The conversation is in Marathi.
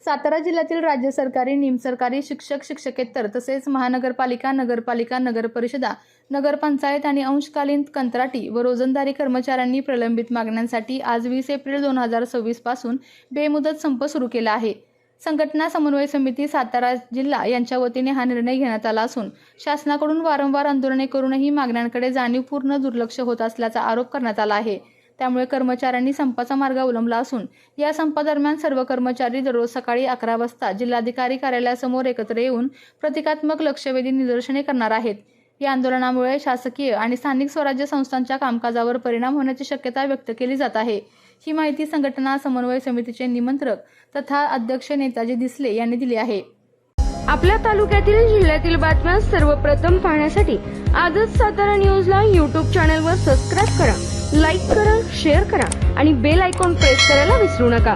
सातारा जिल्ह्यातील राज्य सरकारी, निमसरकारी, शिक्षक, शिक्षकेतर तसेच महानगरपालिका, नगरपालिका, नगरपरिषदा, नगरपंचायत आणि अंशकालीन कंत्राटी व रोजंदारी कर्मचाऱ्यांनी प्रलंबित मागण्यांसाठी आज 20 एप्रिल 2026 पासून बेमुदत संप सुरू केला आहे। संघटना समन्वय समिती सातारा जिल्हा यांच्या वतीने हा निर्णय घेण्यात आला असून शासनाकडून वारंवार आंदोलने करूनही मागण्यांकडे जाणीवपूर्ण दुर्लक्ष होत असल्याचा आरोप करण्यात आला आहे। त्यामुळे कर्मचाऱ्यांनी संपाचा मार्ग अवलंबला असून या संपादरम्यान सर्व कर्मचारी दररोज सकाळी 11 वाजता जिल्हाधिकारी कार्यालयासमोर एकत्र येऊन प्रतिकात्मक लक्षवेधी निदर्शने करणार आहेत। या आंदोलनामुळे शासकीय आणि स्थानिक स्वराज्य संस्थांच्या कामकाजावर परिणाम होण्याची शक्यता व्यक्त केली जात आहे। ही माहिती संघटना समन्वय समितीचे निमंत्रक तथा अध्यक्ष नेताजी दिसले यांनी दिली आहे। आपल्या तालुक्यातील जिल्ह्यातील बातम्या सर्वप्रथम पाहण्यासाठी आजच सातारा न्यूजला YouTube चॅनलवर सबस्क्राइब करा, लाईक करा, शेअर करा आणि बेल आयकॉन प्रेस करायला विसरू नका।